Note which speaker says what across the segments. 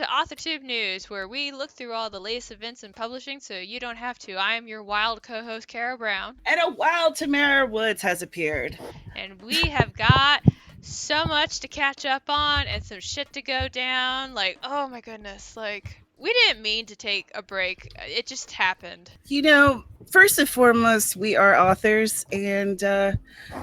Speaker 1: to AuthorTube News, where we look through all the latest events in publishing so you don't have to. I am your wild co-host, Carrow Brown.
Speaker 2: And a wild Tamara Woods has appeared.
Speaker 1: And we have got so much to catch up on and some shit to go down. Like, oh my goodness, like, we didn't mean to take a break. It just happened.
Speaker 2: First and foremost, we are authors, and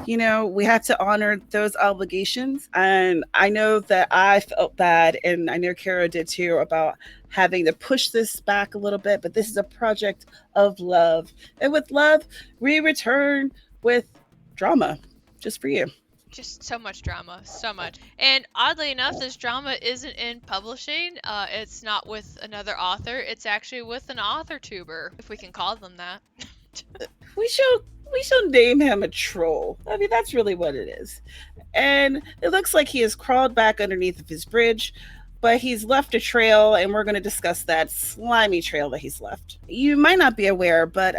Speaker 2: we have to honor those obligations. And I know that I felt bad, and I know Kara did too, about having to push this back a little bit. But this is a project of love, and with love, we return with drama, just for you.
Speaker 1: Just so much drama, so much. And oddly enough, this drama isn't in publishing. It's not with another author. It's actually with an AuthorTuber, if we can call them that.
Speaker 2: we shall name him a troll. I mean, that's really what it is. And it looks like he has crawled back underneath of his bridge, but he's left a trail, and we're going to discuss that slimy trail that he's left. You might not be aware, but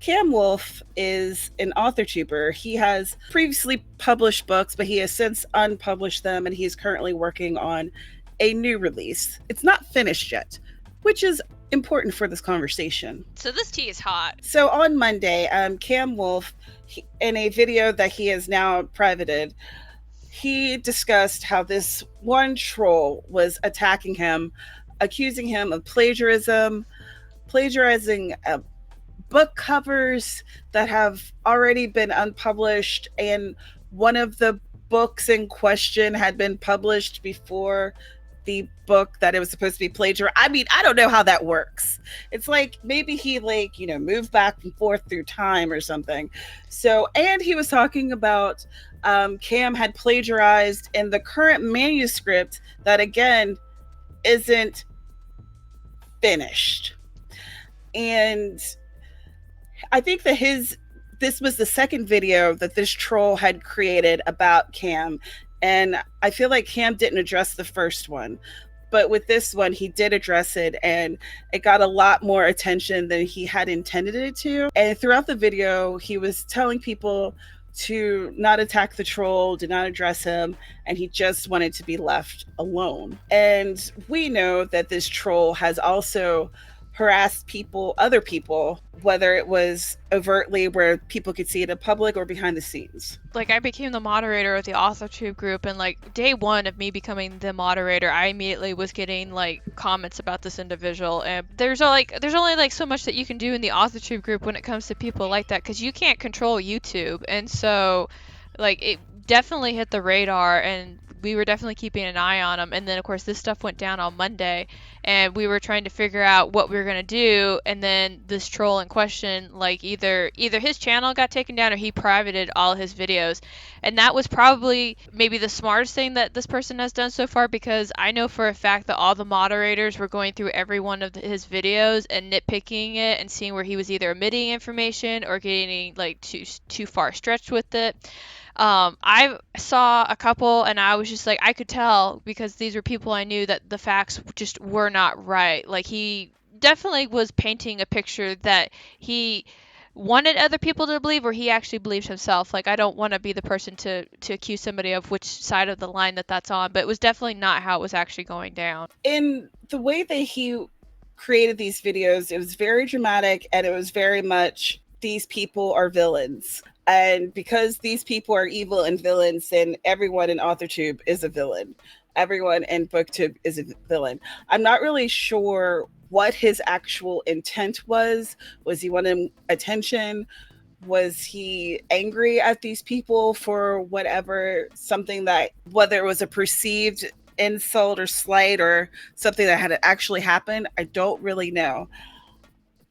Speaker 2: Cam Wolf is an AuthorTuber. He has previously published books, but he has since unpublished them, and he's currently working on a new release. It's not finished yet, which is important for this conversation.
Speaker 1: So this tea is hot.
Speaker 2: So on Monday, Cam Wolf, in a video that he has now privated, he discussed how this one troll was attacking him, accusing him of plagiarizing book covers that have already been unpublished, and one of the books in question had been published before the book that it was supposed to be plagiarized. I mean, I don't know how that works. It's like maybe he moved back and forth through time or something. So, and he was talking about Cam had plagiarized in the current manuscript that again isn't finished. And I think that this was the second video that this troll had created about Cam, and I feel like Cam didn't address the first one, but with this one he did address it, and it got a lot more attention than he had intended it to. And throughout the video he was telling people to not attack the troll, to not address him, and he just wanted to be left alone. And we know that this troll has also harassed other people, whether it was overtly where people could see it in public or behind the scenes.
Speaker 1: Like, I became the moderator of the AuthorTube group, and like day one of me becoming the moderator, I immediately was getting like comments about this individual. And there's only like so much that you can do in the AuthorTube group when it comes to people like that, because you can't control YouTube. And so like it definitely hit the radar, and we were definitely keeping an eye on him. And then of course this stuff went down on Monday, and we were trying to figure out what we were going to do. And then this troll in question, like either his channel got taken down or he privated all his videos. And that was probably maybe the smartest thing that this person has done so far, because I know for a fact that all the moderators were going through every one of his videos and nitpicking it and seeing where he was either omitting information or getting like too far stretched with it. I saw a couple, and I was just like, I could tell, because these were people I knew, that the facts just were not right. Like, he definitely was painting a picture that he wanted other people to believe, or he actually believed himself. Like, I don't want to be the person to accuse somebody of which side of the line that's on, but it was definitely not how it was actually going down.
Speaker 2: In the way that he created these videos, it was very dramatic, and it was very much, these people are villains. And because these people are evil and villains, then everyone in AuthorTube is a villain. Everyone in BookTube is a villain. I'm not really sure what his actual intent was. Was he wanting attention? Was he angry at these people for whatever, something that, whether it was a perceived insult or slight or something that had actually happened? I don't really know.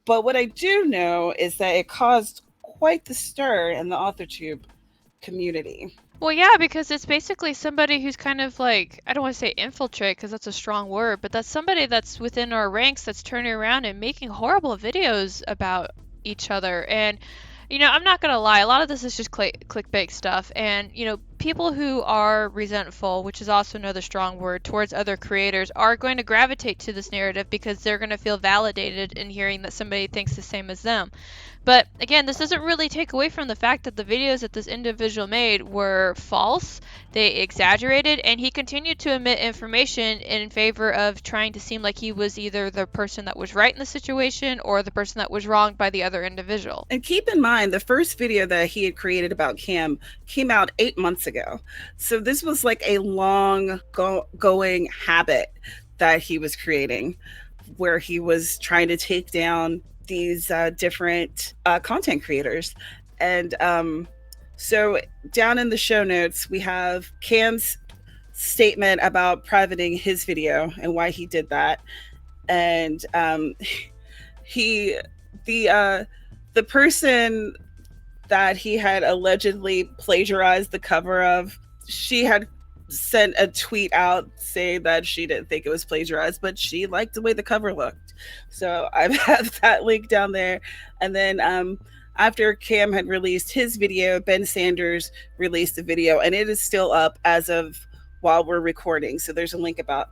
Speaker 2: But what I do know is that it caused quite the stir in the AuthorTube community.
Speaker 1: Well, yeah, because it's basically somebody who's kind of like, I don't want to say infiltrate because that's a strong word, but that's somebody that's within our ranks that's turning around and making horrible videos about each other. And, I'm not going to lie, a lot of this is just clickbait stuff. And, people who are resentful, which is also another strong word, towards other creators are going to gravitate to this narrative because they're going to feel validated in hearing that somebody thinks the same as them. But again, this doesn't really take away from the fact that the videos that this individual made were false. They exaggerated, and he continued to omit information in favor of trying to seem like he was either the person that was right in the situation or the person that was wronged by the other individual.
Speaker 2: And keep in mind, the first video that he had created about Cam came out 8 months ago. So this was like a long going habit that he was creating, where he was trying to take down these different content creators. And so down in the show notes, we have Cam's statement about privating his video and why he did that. And the person that he had allegedly plagiarized the cover of, she had sent a tweet out saying that she didn't think it was plagiarized, but she liked the way the cover looked. So I have that link down there. And then after Cam had released his video, Ben Sanders released a video, and it is still up as of while we're recording. So there's a link about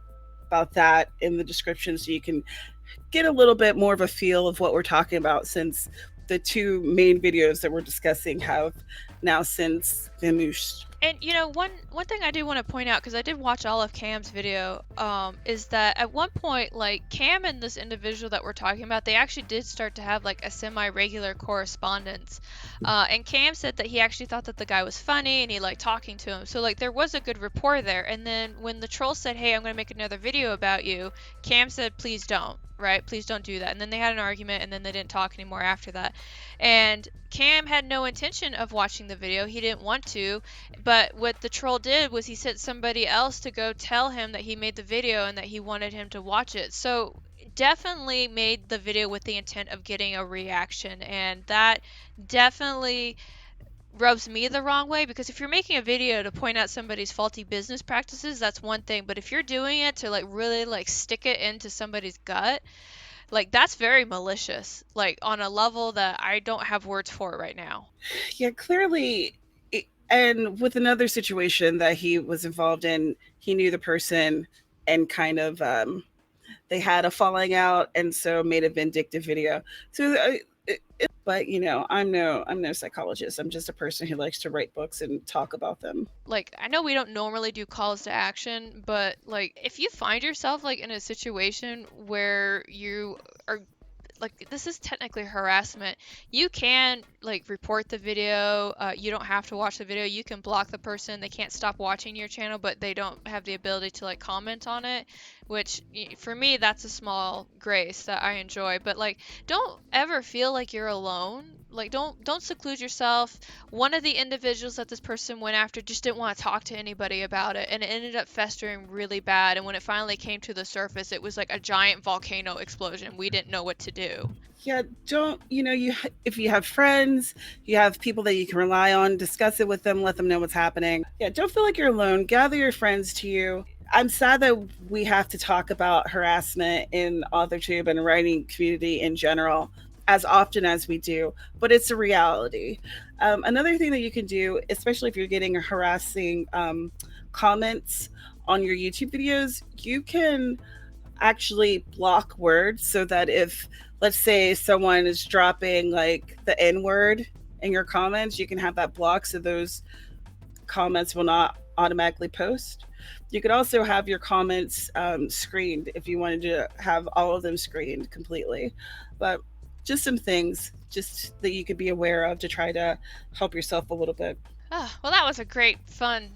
Speaker 2: that in the description, so you can get a little bit more of a feel of what we're talking about, since the two main videos that we're discussing have now since vanished.
Speaker 1: And one thing I do want to point out, because I did watch all of Cam's video, is that at one point, like, Cam and this individual that we're talking about, they actually did start to have like a semi-regular correspondence. And Cam said that he actually thought that the guy was funny and he liked talking to him. So like there was a good rapport there. And then when the troll said, "Hey, I'm going to make another video about you," Cam said, "Please don't." Right? "Please don't do that." And then they had an argument, and then they didn't talk anymore after that. And Cam had no intention of watching the video. He didn't want to. But what the troll did was he sent somebody else to go tell him that he made the video and that he wanted him to watch it. So definitely made the video with the intent of getting a reaction. And that definitely rubs me the wrong way, because if you're making a video to point out somebody's faulty business practices, that's one thing. But if you're doing it to like really like stick it into somebody's gut, like that's very malicious, like on a level that I don't have words for right now.
Speaker 2: Yeah, clearly. And with another situation that he was involved in, he knew the person and kind of they had a falling out, and so made a vindictive video. So but I'm no psychologist. I'm just a person who likes to write books and talk about them.
Speaker 1: Like, I know we don't normally do calls to action, but like if you find yourself like in a situation where you are like, this is technically harassment, you can like report the video. You don't have to watch the video. You can block the person. They can't stop watching your channel, but they don't have the ability to like comment on it, which for me, that's a small grace that I enjoy. But like, don't ever feel like you're alone. Like, don't seclude yourself. One of the individuals that this person went after just didn't want to talk to anybody about it, and it ended up festering really bad. And when it finally came to the surface, it was like a giant volcano explosion. We didn't know what to do.
Speaker 2: Yeah, don't, if you have friends, you have people that you can rely on, discuss it with them, let them know what's happening. Yeah, don't feel like you're alone. Gather your friends to you. I'm sad that we have to talk about harassment in AuthorTube and writing community in general as often as we do, but it's a reality. Another thing that you can do, especially if you're getting harassing comments on your YouTube videos, you can actually block words, so that if, let's say, someone is dropping like the N-word in your comments, you can have that blocked so those comments will not automatically post. You could also have your comments screened if you wanted to have all of them screened completely. But just some things just that you could be aware of to try to help yourself a little bit.
Speaker 1: Well, that was a great, fun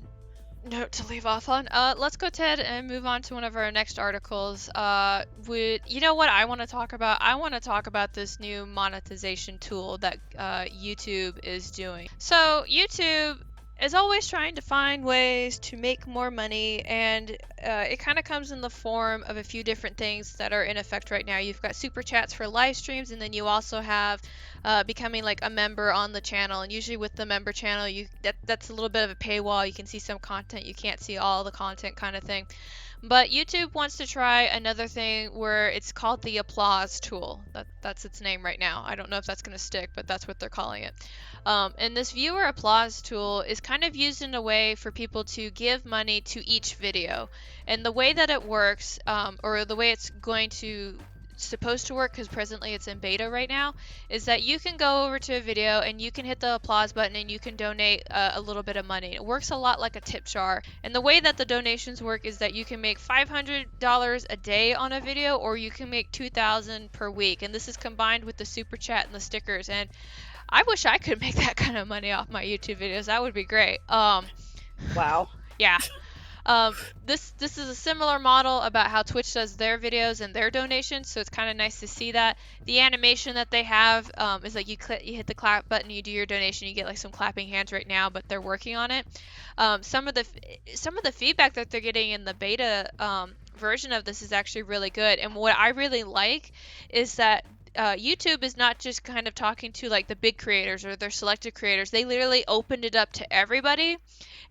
Speaker 1: note to leave off on. Let's go ahead and move on to one of our next articles. You know what I want to talk about? I want to talk about this new monetization tool that YouTube is doing. So YouTube is always trying to find ways to make more money, and it kind of comes in the form of a few different things that are in effect right now. You've got super chats for live streams, and then you also have becoming like a member on the channel. And usually with the member channel, that's a little bit of a paywall. You can see some content, you can't see all the content kind of thing. But YouTube wants to try another thing where it's called the applause tool. That's its name right now. I don't know if that's going to stick, but that's what they're calling it. And this viewer applause tool is kind of used in a way for people to give money to each video. And the way that it works, or the way it's supposed to work, because presently it's in beta right now, is that you can go over to a video and you can hit the applause button and you can donate a little bit of money. It works a lot like a tip jar. And the way that the donations work is that you can make $500 a day on a video, or you can make $2,000 per week. And this is combined with the super chat and the stickers. And I wish I could make that kind of money off my YouTube videos. That would be great.
Speaker 2: Wow.
Speaker 1: Yeah. This is a similar model about how Twitch does their videos and their donations, so it's kind of nice to see that. The animation that they have is like you hit the clap button, you do your donation, you get like some clapping hands right now, but they're working on it. Some of the feedback that they're getting in the beta version of this is actually really good, and what I really like is that YouTube is not just kind of talking to like the big creators or their selected creators. They literally opened it up to everybody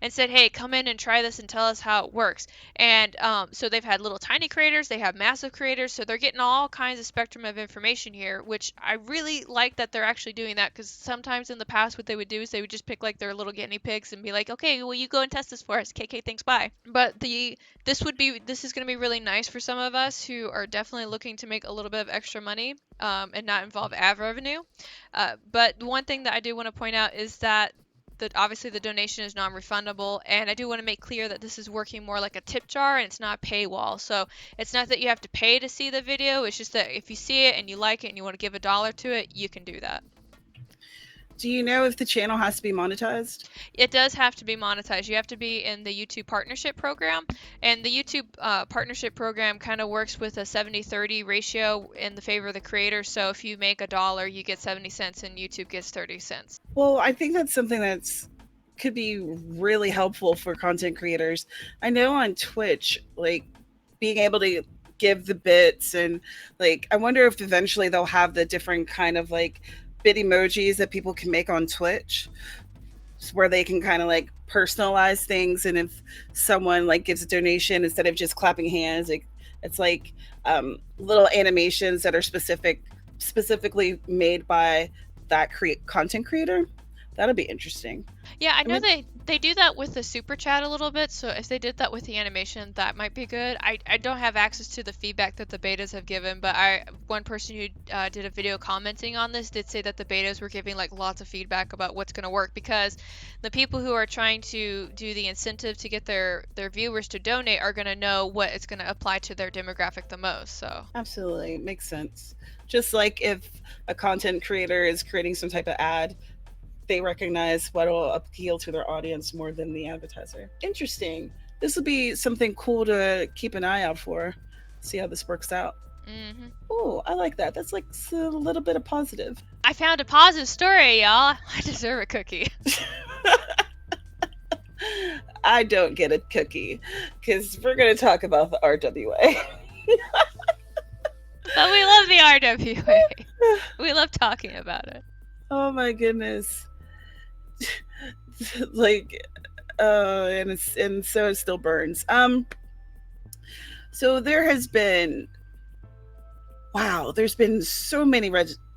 Speaker 1: and said, hey, come in and try this and tell us how it works. And so they've had little tiny creators, they have massive creators, so they're getting all kinds of spectrum of information here, which I really like that they're actually doing that, because sometimes in the past what they would do is they would just pick like their little guinea pigs and be like, okay, well, you go and test this for us. KK, thanks, bye. But this is going to be really nice for some of us who are definitely looking to make a little bit of extra money and not involve ad revenue. But the one thing that I do want to point out is that obviously the donation is non-refundable, and I do want to make clear that this is working more like a tip jar and it's not a paywall. So it's not that you have to pay to see the video, it's just that if you see it and you like it and you want to give $1 to it, you can do that.
Speaker 2: Do you know if the channel has to be monetized?
Speaker 1: It does have to be monetized. You have to be in the YouTube partnership program, and the YouTube partnership program kind of works with a 70-30 ratio in the favor of the creator. So if you make $1, you get 70 cents and YouTube gets 30 cents.
Speaker 2: Well, I think that's something could be really helpful for content creators. I know on Twitch, like being able to give the bits, and like I wonder if eventually they'll have the different kind of like bit emojis that people can make on Twitch, where they can kind of like personalize things. And if someone like gives a donation, instead of just clapping hands, it's like little animations that are specifically made by that content creator. That'll be interesting.
Speaker 1: Yeah, I know they do that with the super chat a little bit, so if they did that with the animation, that might be good. I don't have access to the feedback that the betas have given, but one person who did a video commenting on this did say that the betas were giving like lots of feedback about what's going to work, because the people who are trying to do the incentive to get their viewers to donate are going to know what is going to apply to their demographic the most. So
Speaker 2: absolutely, makes sense. Just like if a content creator is creating some type of ad, they recognize what will appeal to their audience more than the advertiser. Interesting. This will be something cool to keep an eye out for. See how this works out.
Speaker 1: Mm-hmm.
Speaker 2: Oh, I like that. That's like a little bit of positive.
Speaker 1: I found a positive story, y'all. I deserve a cookie.
Speaker 2: I don't get a cookie, because we're going to talk about the RWA.
Speaker 1: But we love the RWA. We love talking about it.
Speaker 2: Oh my goodness. Like and so it still burns. So there's been so many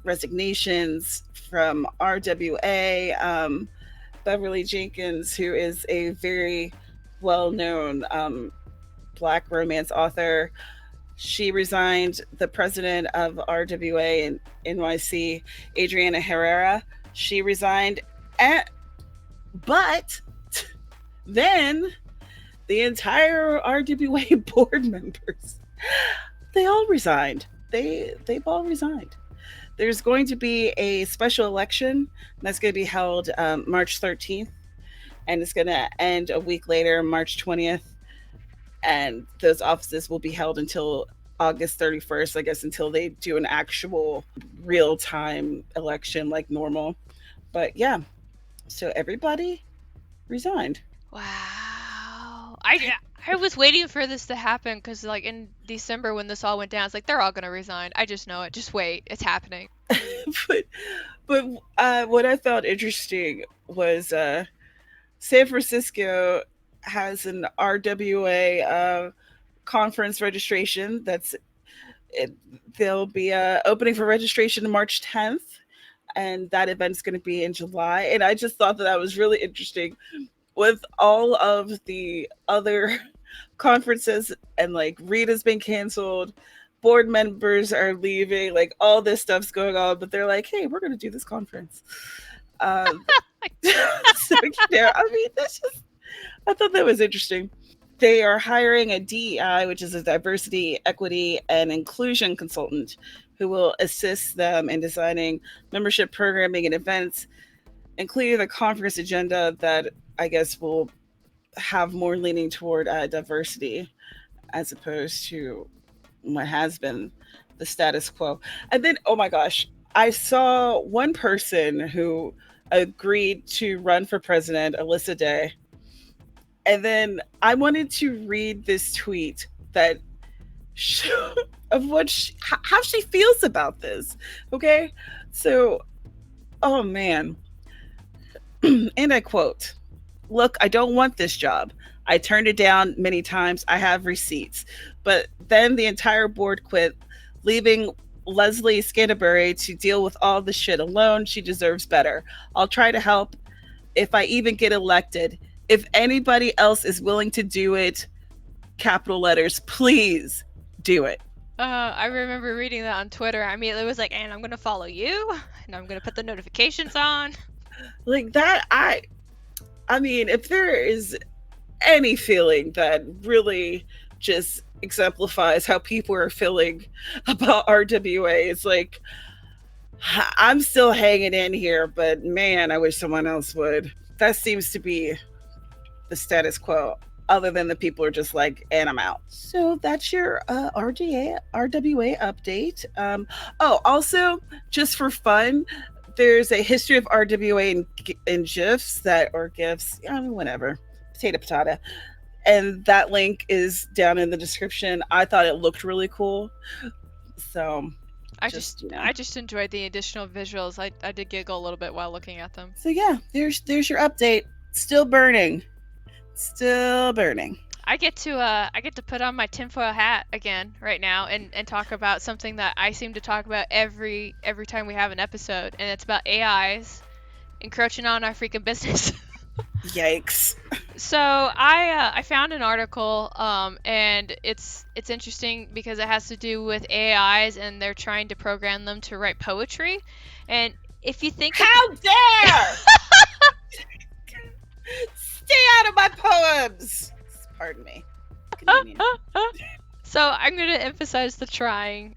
Speaker 2: resignations from RWA. Beverly Jenkins, who is a very well-known Black romance author, she resigned. The president of RWA and NYC, Adriana Herrera, she resigned. But then the entire RWA board members, they all resigned. They've all resigned. There's going to be a special election that's going to be held March 13th, and it's going to end a week later, March 20th. And those offices will be held until August 31st, I guess, until they do an actual real-time election like normal. But yeah, so everybody resigned.
Speaker 1: Wow. I I was waiting for this to happen because, like, in December when this all went down, it's like they're all gonna resign. I just know it. Just wait. It's happening.
Speaker 2: but what I found interesting was San Francisco has an RWA conference registration. There'll be a opening for registration March 10th, and that event's going to be in July. And I just thought that was really interesting with all of the other conferences, and like Rita's been canceled, board members are leaving, like all this stuff's going on, but they're like, hey, we're going to do this conference. So, I mean, I thought that was interesting. They are hiring a DEI, which is a diversity, equity, and inclusion consultant, who will assist them in designing membership programming and events, including the conference agenda that I guess will have more leaning toward diversity as opposed to what has been the status quo. And then, oh my gosh, I saw one person who agreed to run for president, Alyssa Day. And then I wanted to read this tweet that of how she feels about this. Okay, so, oh man, and I quote: "Look, I don't want this job. I turned it down many times. I have receipts, but then the entire board quit, leaving Leslie Scanterbury to deal with all the shit alone. She deserves better. I'll try to help if I even get elected. If anybody else is willing to do it, capital letters, please do it."
Speaker 1: I remember reading that on Twitter. I immediately was like, and I'm gonna follow you, and I'm gonna put the notifications on.
Speaker 2: Like that, I mean, if there is any feeling that really just exemplifies how people are feeling about RWA, it's like, I'm still hanging in here, but man, I wish someone else would. That seems to be the status quo, other than the people are just like, and I'm out. So that's your RWA update. Oh, also, just for fun, there's a history of RWA in Gifs or Gifs, I mean, whatever, potato. And that link is down in the description. I thought it looked really cool. So
Speaker 1: I just enjoyed the additional visuals. I did giggle a little bit while looking at them.
Speaker 2: So yeah, there's your update. Still burning.
Speaker 1: I get to put on my tinfoil hat again right now and talk about something that I seem to talk about every time we have an episode, and it's about AIs encroaching on our freaking business.
Speaker 2: Yikes.
Speaker 1: So I found an article, and it's interesting because it has to do with AIs, and they're trying to program them to write poetry. And if you think,
Speaker 2: how dare stay out of my poems. Pardon me.
Speaker 1: So I'm going to emphasize the trying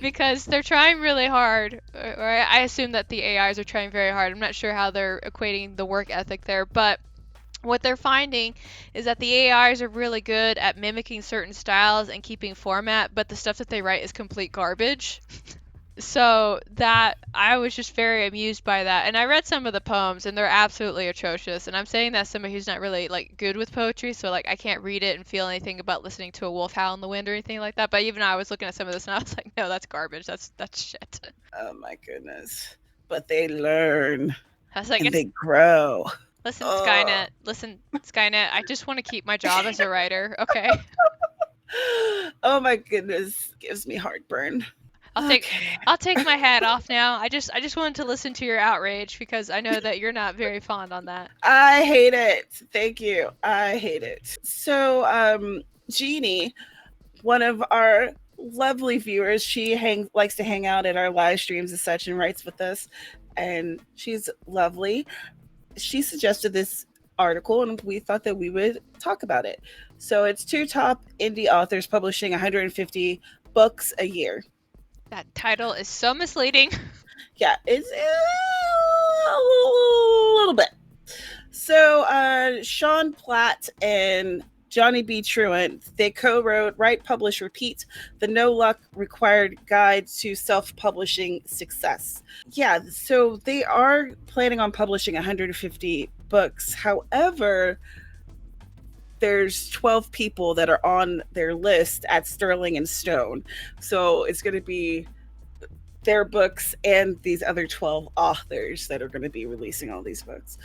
Speaker 1: because they're trying really hard, or I assume that the AIs are trying very hard. I'm not sure how they're equating the work ethic there, but what they're finding is that the AIs are really good at mimicking certain styles and keeping format, but the stuff that they write is complete garbage. So that I was just very amused by that, and I read some of the poems, and they're absolutely atrocious. And I'm saying that as somebody who's not really like good with poetry, so like I can't read it and feel anything about listening to a wolf howl in the wind or anything like that. But even I was looking at some of this, and I was like, no, that's garbage. That's shit.
Speaker 2: Oh my goodness! But they learn.
Speaker 1: I was like,
Speaker 2: and they grow.
Speaker 1: Listen, Skynet. Listen, Skynet. I just want to keep my job as a writer. Okay.
Speaker 2: Oh my goodness! Gives me heartburn.
Speaker 1: I'll take my hat off now. I just wanted to listen to your outrage because I know that you're not very fond on that.
Speaker 2: I hate it. Thank you. I hate it. So, Jeannie, one of our lovely viewers, she likes to hang out at our live streams and such and writes with us, and she's lovely. She suggested this article, and we thought that we would talk about it. So it's 2 top indie authors publishing 150 books a year.
Speaker 1: That title is so misleading.
Speaker 2: Yeah, it's a little bit. So Sean Platt and Johnny B. Truant, they co-wrote Write, Publish, Repeat, the No Luck Required Guide to Self-Publishing Success. Yeah, so they are planning on publishing 150 books. However, there's 12 people that are on their list at Sterling and Stone. So it's going to be their books and these other 12 authors that are going to be releasing all these books.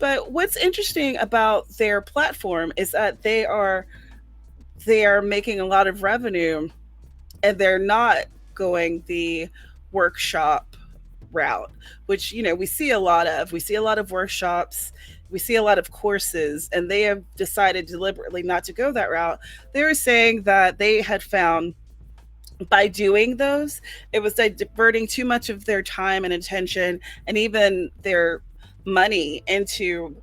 Speaker 2: But what's interesting about their platform is that they are making a lot of revenue, and they're not going the workshop route, which, you know, we see a lot of. We see a lot of workshops, we see a lot of courses, and they have decided deliberately not to go that route. They were saying that they had found by doing those, it was like diverting too much of their time and attention and even their money into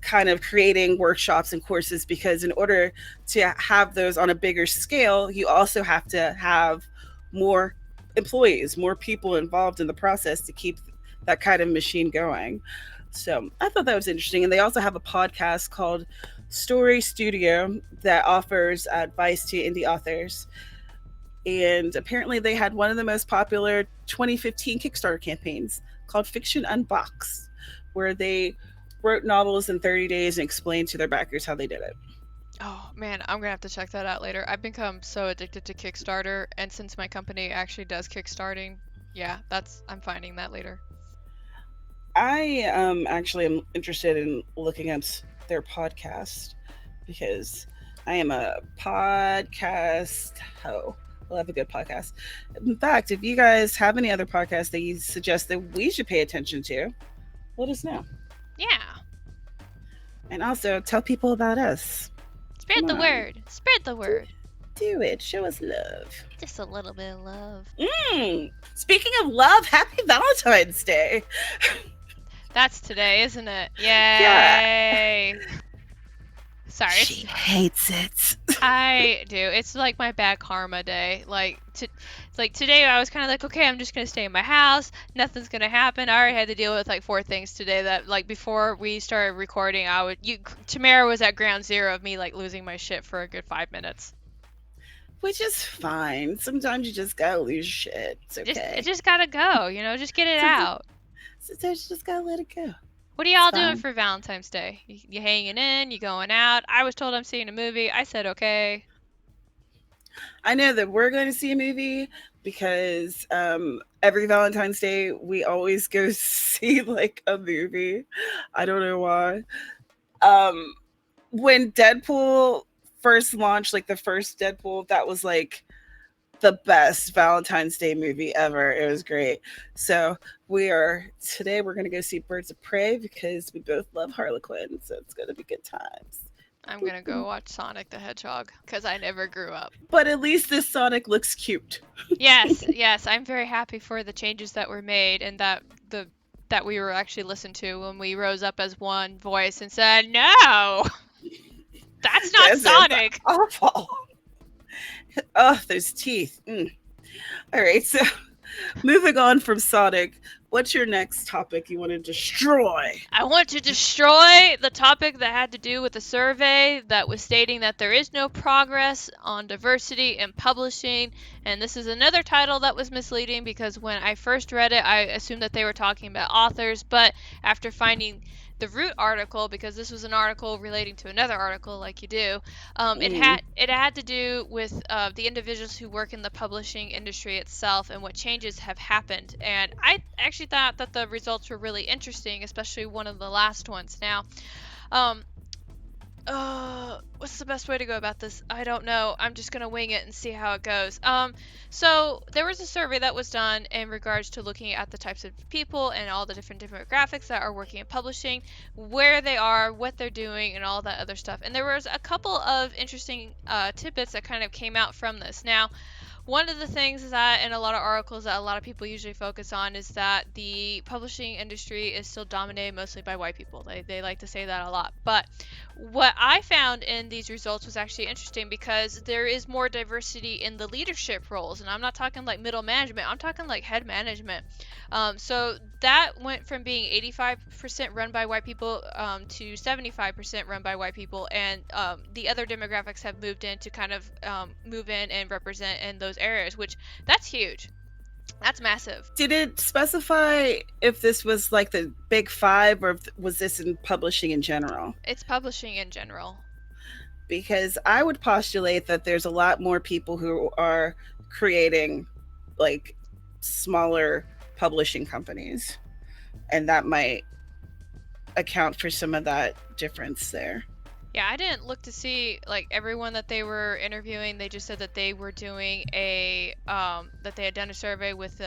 Speaker 2: kind of creating workshops and courses, because in order to have those on a bigger scale, you also have to have more employees, more people involved in the process to keep that kind of machine going. So I thought that was interesting. And they also have a podcast called Story Studio that offers advice to indie authors. And apparently they had one of the most popular 2015 Kickstarter campaigns called Fiction Unboxed, where they wrote novels in 30 days and explained to their backers how they did it.
Speaker 1: Oh man, I'm gonna have to check that out later. I've become so addicted to Kickstarter, and since my company actually does kickstarting, yeah, I'm finding that later.
Speaker 2: I actually am interested in looking at their podcast because I am a podcast hoe. Love a good podcast. In fact, if you guys have any other podcasts that you suggest that we should pay attention to, let us know.
Speaker 1: Yeah.
Speaker 2: And also tell people about us.
Speaker 1: Spread the word. Spread the word.
Speaker 2: Do it. Show us love.
Speaker 1: Just a little bit of love.
Speaker 2: Speaking of love, happy Valentine's Day.
Speaker 1: That's today, isn't it? Yay.
Speaker 2: Yeah.
Speaker 1: Sorry.
Speaker 2: She hates it.
Speaker 1: I do. It's like my bad karma day. Like today I was kind of like, okay, I'm just going to stay in my house. Nothing's going to happen. I already had to deal with like 4 things today that, like, before we started recording, Tamara was at ground zero of me like losing my shit for a good 5 minutes. Which is
Speaker 2: fine. Sometimes you just gotta lose shit. It's okay.
Speaker 1: It just gotta go, you know, just get it out.
Speaker 2: Sometimes you just gotta let it go.
Speaker 1: What are y'all doing for Valentine's Day? You hanging in? You going out? I was told I'm seeing a movie. I said okay.
Speaker 2: I know that we're going to see a movie because every Valentine's Day we always go see like a movie. I don't know why. When Deadpool first launched, like the first Deadpool, that was like the best Valentine's Day movie ever. It was great. So today we're going to go see Birds of Prey because we both love Harlequin. So it's going to be good times.
Speaker 1: I'm going to go watch Sonic the Hedgehog because I never grew up.
Speaker 2: But at least this Sonic looks cute.
Speaker 1: Yes. I'm very happy for the changes that were made and that we were actually listened to when we rose up as one voice and said, no, that's not Sonic.
Speaker 2: Awful. Oh, those teeth. All right, so moving on from Sonic, what's your next topic you want to destroy?
Speaker 1: I want to destroy the topic that had to do with a survey that was stating that there is no progress on diversity in publishing. And this is another title that was misleading because when I first read it, I assumed that they were talking about authors. But after finding the root article, because this was an article relating to another article like you do, it had to do with the individuals who work in the publishing industry itself and what changes have happened. And I actually thought that the results were really interesting, especially one of the last ones. Now, what's the best way to go about this? I don't know. I'm just going to wing it and see how it goes. So there was a survey that was done in regards to looking at the types of people and all the different demographics that are working in publishing, where they are, what they're doing, and all that other stuff. And there was a couple of interesting tidbits that kind of came out from this. Now, one of the things is that in a lot of articles that a lot of people usually focus on is that the publishing industry is still dominated mostly by white people. They like to say that a lot. But what I found in these results was actually interesting because there is more diversity in the leadership roles. And I'm not talking like middle management. I'm talking like head management. So that went from being 85% run by white people to 75% run by white people. And the other demographics have moved in to kind of move in and represent in those areas, which that's huge. That's massive.
Speaker 2: Did it specify if this was like the big 5 or was this in publishing in general?
Speaker 1: It's publishing in general.
Speaker 2: because I would postulate that there's a lot more people who are creating like smaller publishing companies, and that might account for some of that difference there.
Speaker 1: Yeah, I didn't look to see like everyone that they were interviewing. They just said that they were doing a that they had done a survey with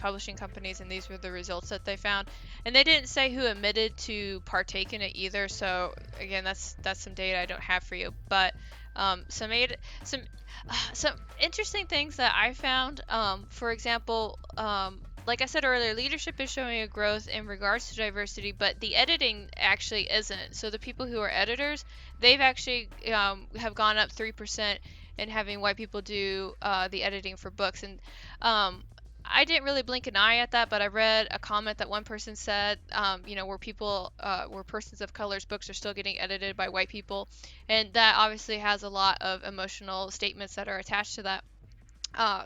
Speaker 1: publishing companies, and these were the results that they found. And they didn't say who admitted to partake in it either. So again, that's some data I don't have for you. But some some interesting things that I found. For example, like I said earlier, leadership is showing a growth in regards to diversity, but the editing actually isn't. So the people who are editors, they've actually have gone up 3% in having white people do the editing for books. And I didn't really blink an eye at that, but I read a comment that one person said, where persons of color's books are still getting edited by white people, and that obviously has a lot of emotional statements that are attached to that.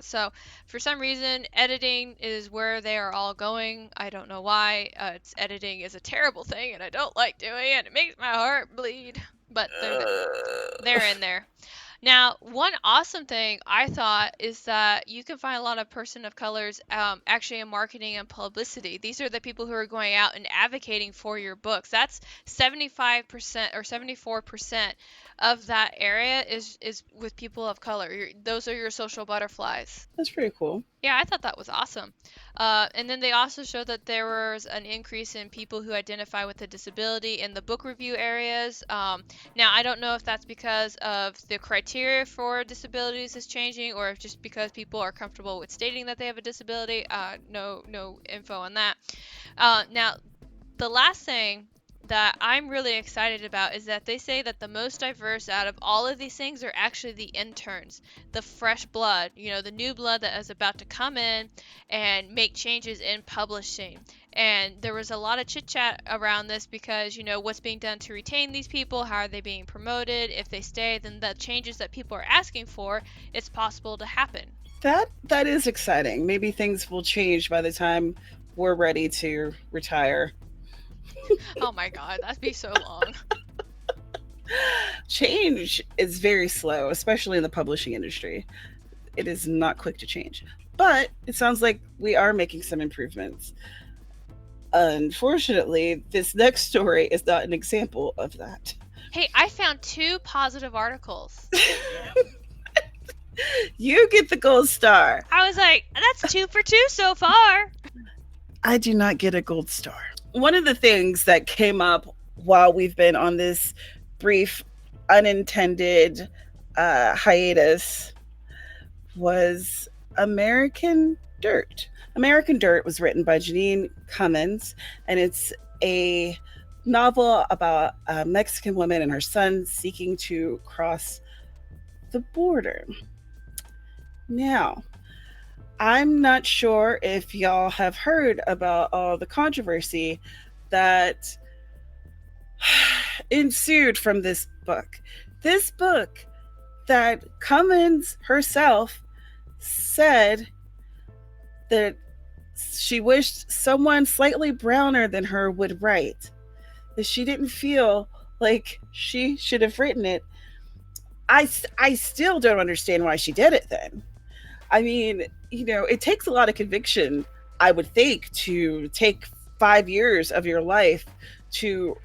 Speaker 1: So for some reason, editing is where they are all going. I don't know why. Editing is a terrible thing, and I don't like doing it. It makes my heart bleed. But they're in there. Now, one awesome thing I thought is that you can find a lot of person of colors actually in marketing and publicity. These are the people who are going out and advocating for your books. That's 75% or 74% of that area is with people of color. Those are your social butterflies.
Speaker 2: That's pretty cool.
Speaker 1: Yeah, I thought that was awesome. And then they also showed that there was an increase in people who identify with a disability in the book review areas. Now, I don't know if that's because of the criteria for disabilities is changing, or if just because people are comfortable with stating that they have a disability. No info on that. Now, the last thing that I'm really excited about is that they say that the most diverse out of all of these things are actually the interns, the fresh blood, the new blood that is about to come in and make changes in publishing. And there was a lot of chit chat around this because, what's being done to retain these people? How are they being promoted? If they stay, then the changes that people are asking for, it's possible to happen.
Speaker 2: That is exciting. Maybe things will change by the time we're ready to retire.
Speaker 1: Oh my God, that'd be so long.
Speaker 2: Change is very slow, especially in the publishing industry. It is not quick to change. But it sounds like we are making some improvements. Unfortunately, this next story is not an example of that.
Speaker 1: Hey, I found 2 positive articles.
Speaker 2: You get the gold star.
Speaker 1: I was like, that's 2 for 2 so far.
Speaker 2: I do not get a gold star. One of the things that came up while we've been on this brief, unintended hiatus was American Dirt. American Dirt was written by Jeannie Cummins, and it's a novel about a Mexican woman and her son seeking to cross the border. Now, I'm not sure if y'all have heard about all the controversy that ensued from this book. This book that Cummins herself said that she wished someone slightly browner than her would write, that she didn't feel like she should have written it. I still don't understand why she did it then. I mean, it takes a lot of conviction, I would think, to take 5 years of your life to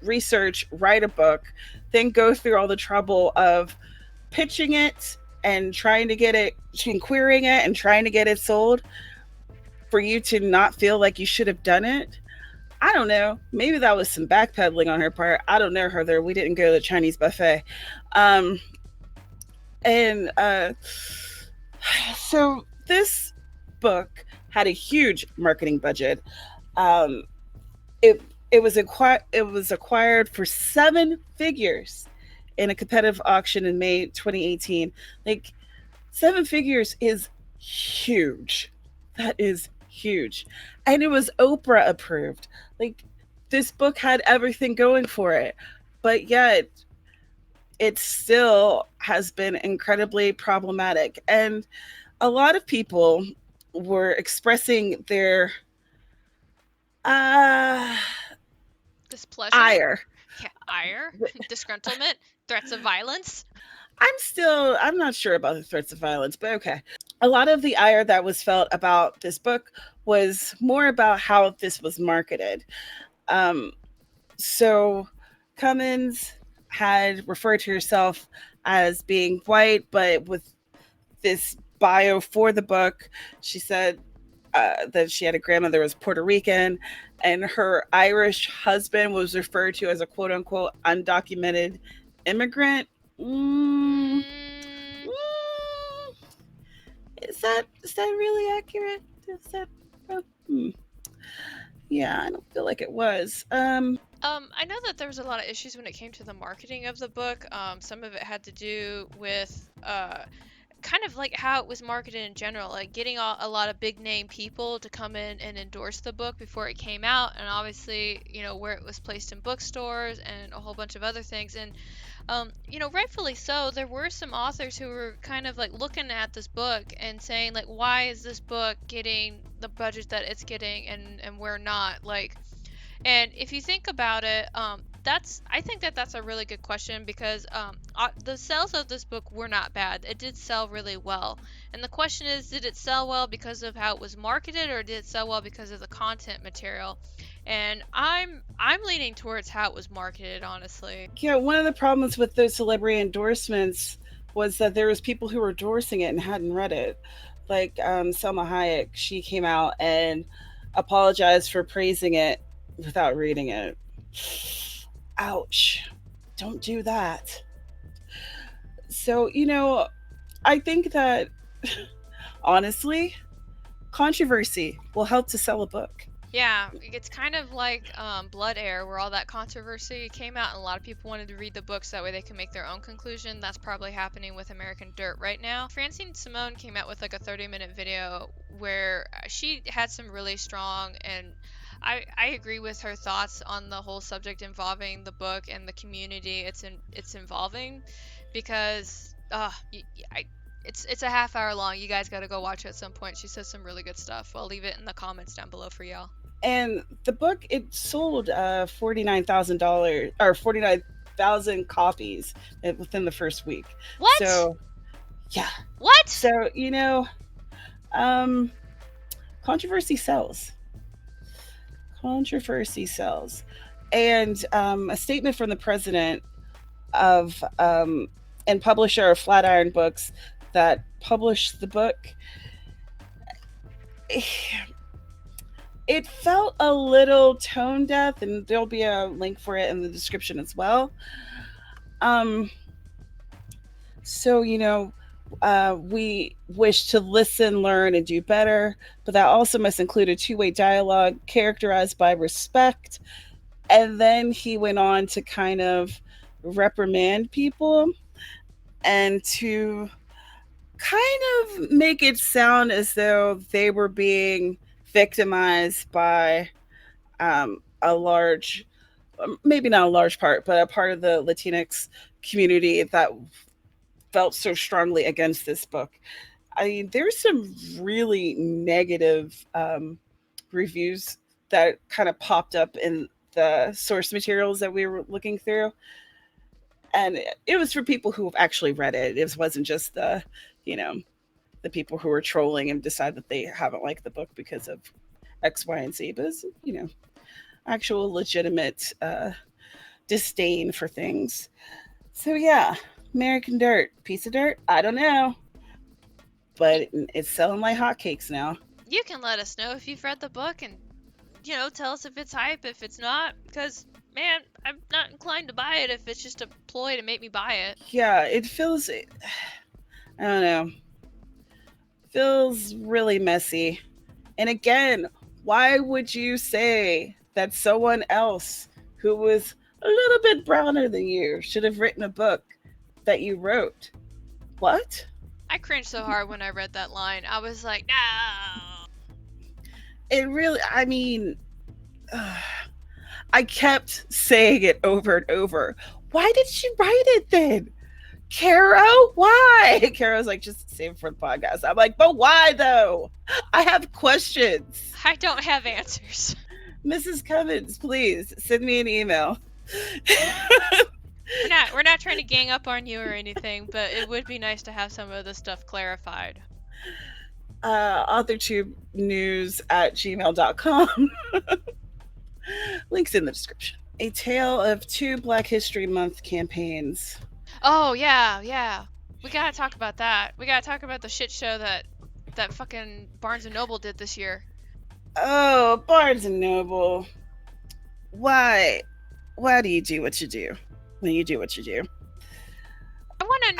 Speaker 2: research, write a book, then go through all the trouble of pitching it and trying to get it, and querying it and trying to get it sold, for you to not feel like you should have done it. I don't know. Maybe that was some backpedaling on her part. I don't know her there. We didn't go to the Chinese buffet. So this book had a huge marketing budget. It was acquired for 7 figures in a competitive auction in May 2018. Like, 7 figures is huge. That is huge. And it was Oprah approved. Like, this book had everything going for it, but yet it still has been incredibly problematic. And a lot of people were expressing their
Speaker 1: displeasure.
Speaker 2: ire.
Speaker 1: Yeah. Ire, disgruntlement, threats of violence.
Speaker 2: I'm not sure about the threats of violence, but okay. A lot of the ire that was felt about this book was more about how this was marketed. So Cummins had referred to herself as being white, but with this bio for the book, she said that she had a grandmother who was Puerto Rican, and her Irish husband was referred to as a quote unquote undocumented immigrant. Is that really accurate? Is that yeah, I don't feel like it was.
Speaker 1: I know that there was a lot of issues when it came to the marketing of the book. Some of it had to do with kind of like how it was marketed in general, like getting a lot of big name people to come in and endorse the book before it came out, and obviously, you know, where it was placed in bookstores and a whole bunch of other things. And you know, rightfully so, there were some authors who were kind of like looking at this book and saying, like, why is this book getting the budget that it's getting and we're not? Like, and if you think about it, I think that that's a really good question, because the sales of this book were not bad. It did sell really well. And the question is, did it sell well because of how it was marketed, or did it sell well because of the content material? And I'm leaning towards how it was marketed, honestly.
Speaker 2: Yeah, one of the problems with those celebrity endorsements was that there was people who were endorsing it and hadn't read it. Like Selma Hayek, she came out and apologized for praising it without reading it. Ouch. Don't do that. So, you know, I think that honestly, controversy will help to sell a book.
Speaker 1: Yeah, it's kind of like Blood Air, where all that controversy came out and a lot of people wanted to read the books that way they can make their own conclusion. That's probably happening with American Dirt right now. Francine Simone came out with like a 30-minute video where she had some really strong, and I agree with her thoughts on the whole subject involving the book and the community it's involving, because it's a half hour long. You guys got to go watch it at some point. She says some really good stuff. I'll leave it in the comments down below for y'all.
Speaker 2: And the book, it sold $49,000 or 49,000 copies within the first week.
Speaker 1: What?
Speaker 2: So, yeah.
Speaker 1: What?
Speaker 2: So, you know, controversy sells. Controversy sells. And a statement from the president of and publisher of Flatiron Books that published the book, it felt a little tone deaf, and there'll be a link for it in the description as well. So, you know, we wish to listen, learn, and do better, but that also must include a two-way dialogue characterized by respect. And then he went on to kind of reprimand people and to kind of make it sound as though they were being victimized by a large, maybe not a large part, but a part of the Latinx community that felt so strongly against this book. I mean, there's some really negative reviews that kind of popped up in the source materials that we were looking through. And it was for people who have actually read it. It wasn't just the, you know, the people who were trolling and decide that they haven't liked the book because of X, Y, and Z. But it's, you know, actual legitimate disdain for things. So yeah, American Dirt, piece of dirt. I don't know, but it's selling like hotcakes now.
Speaker 1: You can let us know if you've read the book, and, you know, tell us if it's hype, if it's not, because, man, I'm not inclined to buy it if it's just a ploy to make me buy it.
Speaker 2: Yeah, it feels, I don't know, feels really messy. And again, why would you say that someone else who was a little bit browner than you should have written a book that you wrote? What?
Speaker 1: I cringed so hard when I read that line. I was like, no.
Speaker 2: It really, I mean, I kept saying it over and over. Why did she write it then? Carrow, why? Carrow's like, just save it for the podcast. I'm like, but why though? I have questions.
Speaker 1: I don't have answers.
Speaker 2: Mrs. Cummins, please send me an email.
Speaker 1: We're not trying to gang up on you or anything, but it would be nice to have some of this stuff clarified.
Speaker 2: AuthorTubeNews@gmail.com. Links in the description. A tale of 2 Black History Month campaigns.
Speaker 1: Oh, yeah. We gotta talk about that. We gotta talk about the shit show that fucking Barnes & Noble did this year.
Speaker 2: Oh, Barnes & Noble. Why do you do what you do when you do what you do?
Speaker 1: I want to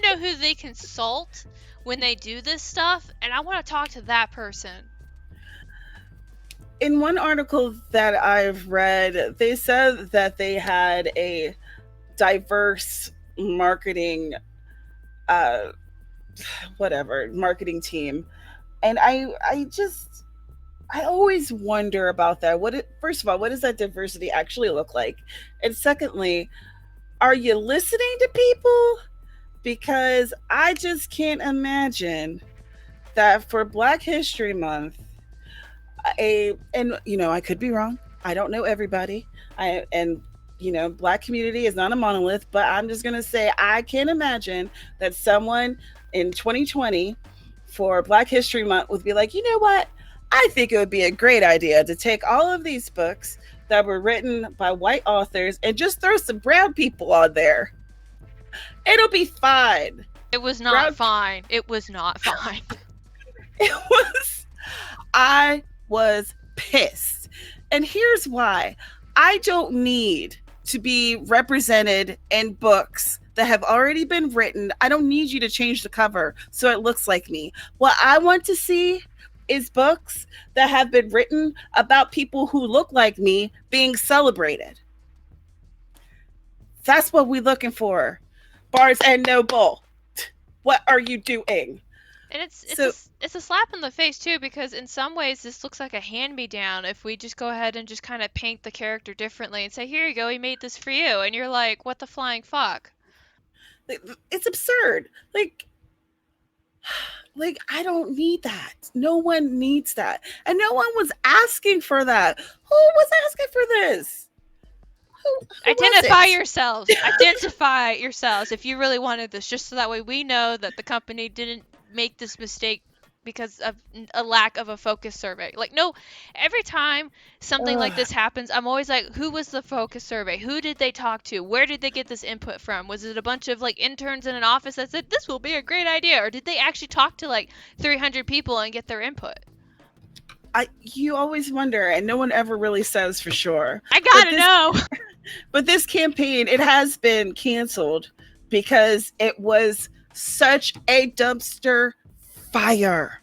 Speaker 1: know who they consult when they do this stuff, and I want to talk to that person.
Speaker 2: In one article that I've read, they said that they had a diverse marketing marketing team, and I always wonder about that. First of all, what does that diversity actually look like? And secondly, are you listening to people? Because I just can't imagine that for Black History Month, I could be wrong. I don't know everybody. Black community is not a monolith, but I'm just going to say I can't imagine that someone in 2020 for Black History Month would be like, you know what? I think it would be a great idea to take all of these books that were written by white authors and just throw some brown people on there. It'll be fine.
Speaker 1: It was not fine. It was not fine.
Speaker 2: I was pissed. And here's why. I don't need to be represented in books that have already been written. I don't need you to change the cover so it looks like me. What I want to see is books that have been written about people who look like me being celebrated. That's what we're looking for. Barnes and Noble, what are you doing?
Speaker 1: And it's a slap in the face too, because in some ways this looks like a hand-me-down if we just go ahead and just kind of paint the character differently and say, here you go, he made this for you, and you're like, what the flying fuck?
Speaker 2: It's absurd. Like I don't need that. No one needs that. And no one was asking for that. Who was asking for this? Who
Speaker 1: Identify yourselves. Identify yourselves if you really wanted this, just so that way we know that the company didn't make this mistake because of a lack of a focus survey. Like, no, every time something like this happens, I'm always like, who was the focus survey? Who did they talk to? Where did they get this input from? Was it a bunch of like interns in an office that said this will be a great idea, or did they actually talk to like 300 people and get their input?
Speaker 2: You always wonder, and no one ever really says for sure.
Speaker 1: I gotta know.
Speaker 2: But this campaign, it has been canceled because it was such a dumpster fire.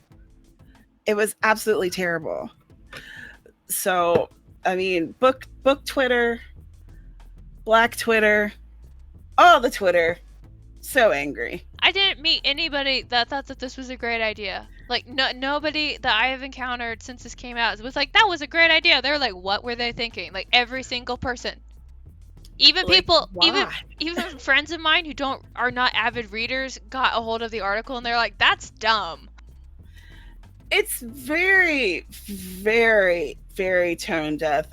Speaker 2: It was absolutely terrible. So, I mean, book Twitter, Black Twitter, all the Twitter, so angry.
Speaker 1: I didn't meet anybody that thought that this was a great idea. Like, nobody that I have encountered since this came out was like, that was a great idea. They were like, what were they thinking? Like, every single person. Even like, people, even friends of mine who are not avid readers got a hold of the article and they're like, that's dumb.
Speaker 2: It's very, very, very tone deaf.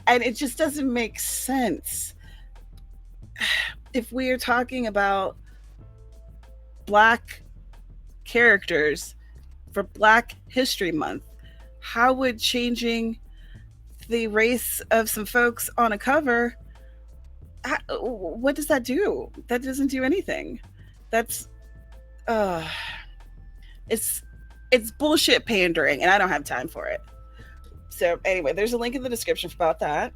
Speaker 2: And it just doesn't make sense. If we are talking about Black characters for Black History Month, how would changing the race of some folks on a cover, what does that do? That doesn't do anything. That's it's bullshit pandering, and I don't have time for it. So anyway, there's a link in the description about that.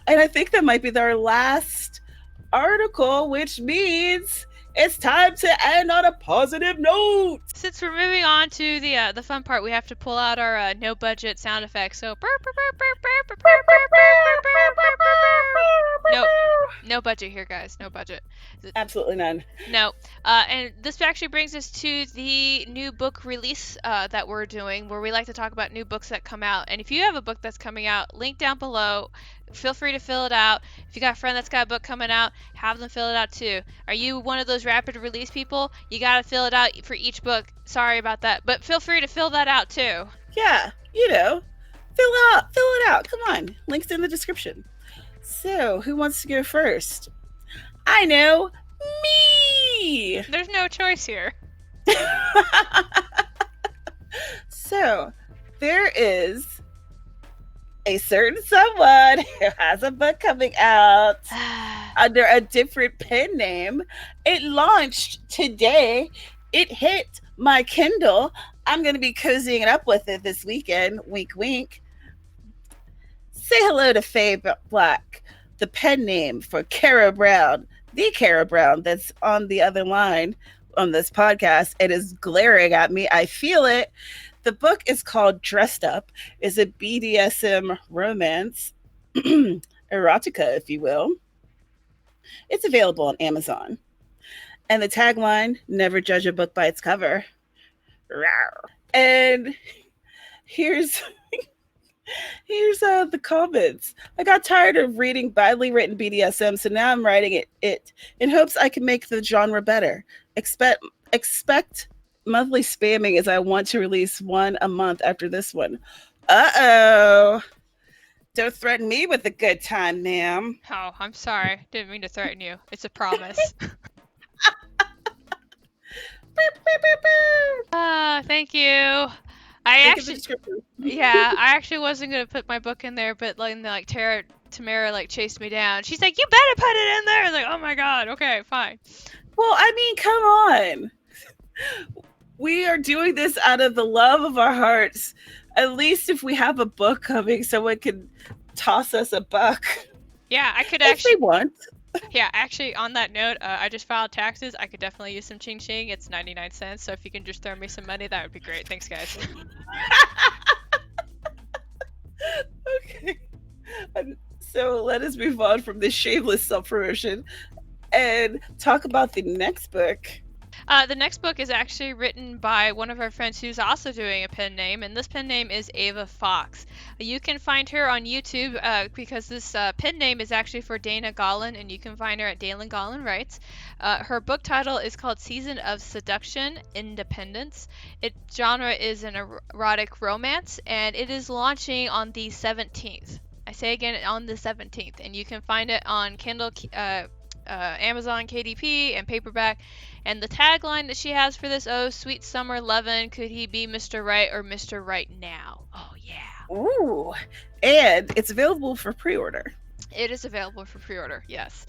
Speaker 2: And I think that might be our last article, which means it's time to end on a positive note.
Speaker 1: Since we're moving on to the fun part, we have to pull out our no budget sound effects. So no budget here, guys. No budget.
Speaker 2: Absolutely none.
Speaker 1: No. And this actually brings us to the new book release that we're doing, where we like to talk about new books that come out. And if you have a book that's coming out, link down below. Feel free to fill it out. If you got a friend that's got a book coming out, have them fill it out too. Are you one of those rapid release people? You gotta fill it out for each book. Sorry about that, but feel free to fill that out too.
Speaker 2: Yeah, you know, Fill it out. Come on. Links in the description. So, who wants to go first? I know, me.
Speaker 1: There's no choice here.
Speaker 2: So, there is a certain someone who has a book coming out under a different pen name. It launched today. It hit my Kindle. I'm going to be cozying it up with it this weekend. Wink, wink. Say hello to Faye Black, the pen name for Carrow Brown, the Carrow Brown that's on the other line on this podcast. It is glaring at me. I feel it. The book is called Dressed Up. It's a BDSM romance, erotica, if you will. It's available on Amazon. And the tagline, never judge a book by its cover. And here's the comments. I got tired of reading badly written BDSM, so now I'm writing it in hopes I can make the genre better. Expect monthly spamming as I want to release one a month after this one. Uh-oh. Don't threaten me with a good time, ma'am.
Speaker 1: Oh, I'm sorry. Didn't mean to threaten you. It's a promise. Thank you. I actually wasn't gonna put my book in there, but like Tamara like chased me down. She's like, "You better put it in there." I was like, "Oh my god, okay, fine."
Speaker 2: Well, I mean, come on. We are doing this out of the love of our hearts. At least if we have a book coming, someone can toss us a buck.
Speaker 1: Yeah, I could
Speaker 2: actually want.
Speaker 1: Yeah, actually, on that note, I just filed taxes. I could definitely use some ching ching. It's 99 cents, so if you can just throw me some money, that would be great. Thanks, guys.
Speaker 2: Okay. So let us move on from this shameless self-promotion and talk about the next book.
Speaker 1: The next book is actually written by one of our friends who's also doing a pen name, and this pen name is Ava Fox. You can find her on YouTube because this pen name is actually for Dana Gollin, and you can find her at Dana Gollin Writes. Her book title is called Season of Seduction, Independence. Its genre is an erotic romance, and it is launching on the 17th. I say again, on the 17th, and you can find it on Kindle, Amazon KDP, and paperback. And the tagline that she has for this, "Oh, sweet summer lovin', could he be Mr. Right or Mr. Right now?" Oh, yeah.
Speaker 2: Ooh. And it's available for pre-order.
Speaker 1: It is available for pre-order, yes.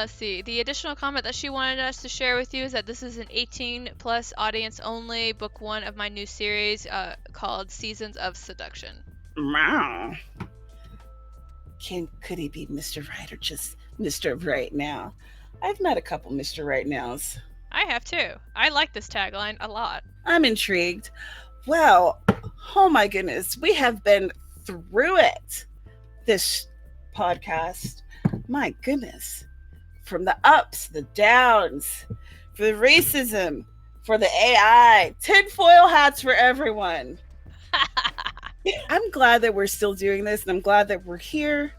Speaker 1: See, the additional comment that she wanted us to share with you is that this is an 18-plus audience only, book one of my new series called Seasons of Seduction.
Speaker 2: Wow. Could he be Mr. Right or just Mr. Right now? I've met a couple Mr. Right Nows.
Speaker 1: I have too. I like this tagline a lot.
Speaker 2: I'm intrigued. Well, oh my goodness, we have been through it this podcast. My goodness. From the ups, the downs, for the racism, for the AI, tinfoil hats for everyone. I'm glad that we're still doing this, and I'm glad that we're here.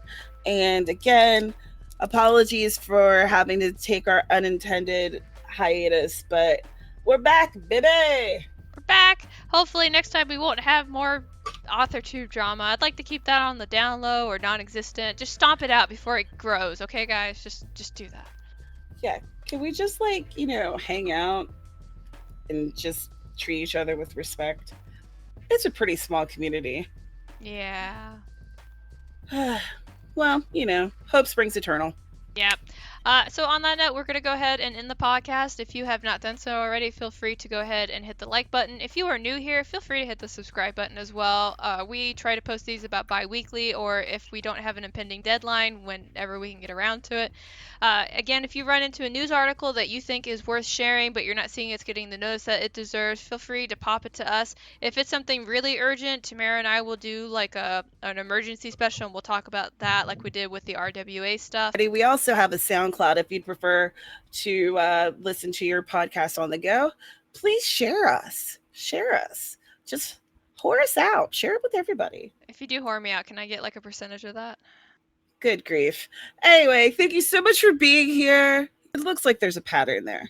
Speaker 2: And again, apologies for having to take our unintended hiatus, but we're back, baby.
Speaker 1: We're back. Hopefully next time we won't have more AuthorTube drama. I'd like to keep that on the down low or non-existent. Just stomp it out before it grows, okay, guys? Just do that.
Speaker 2: Yeah. Can we just hang out and just treat each other with respect? It's a pretty small community.
Speaker 1: Yeah.
Speaker 2: Well, hope springs eternal.
Speaker 1: Yep. So on that note, we're going to go ahead and end the podcast. If you have not done so already, feel free to go ahead and hit the like button. If you are new here, feel free to hit the subscribe button as well. We try to post these about bi-weekly, or if we don't have an impending deadline, whenever we can get around to it. Again, if you run into a news article that you think is worth sharing, but you're not seeing it's getting the notice that it deserves, feel free to pop it to us. If it's something really urgent, Tamara and I will do like an emergency special, and we'll talk about that like we did with the RWA stuff.
Speaker 2: We also have a SoundCloud. If you'd prefer to listen to your podcast on the go, please share us. Just whore us out. Share it with everybody.
Speaker 1: If you do whore me out, can I get like a percentage of that?
Speaker 2: Good grief. Anyway, thank you so much for being here. It looks like there's a pattern there.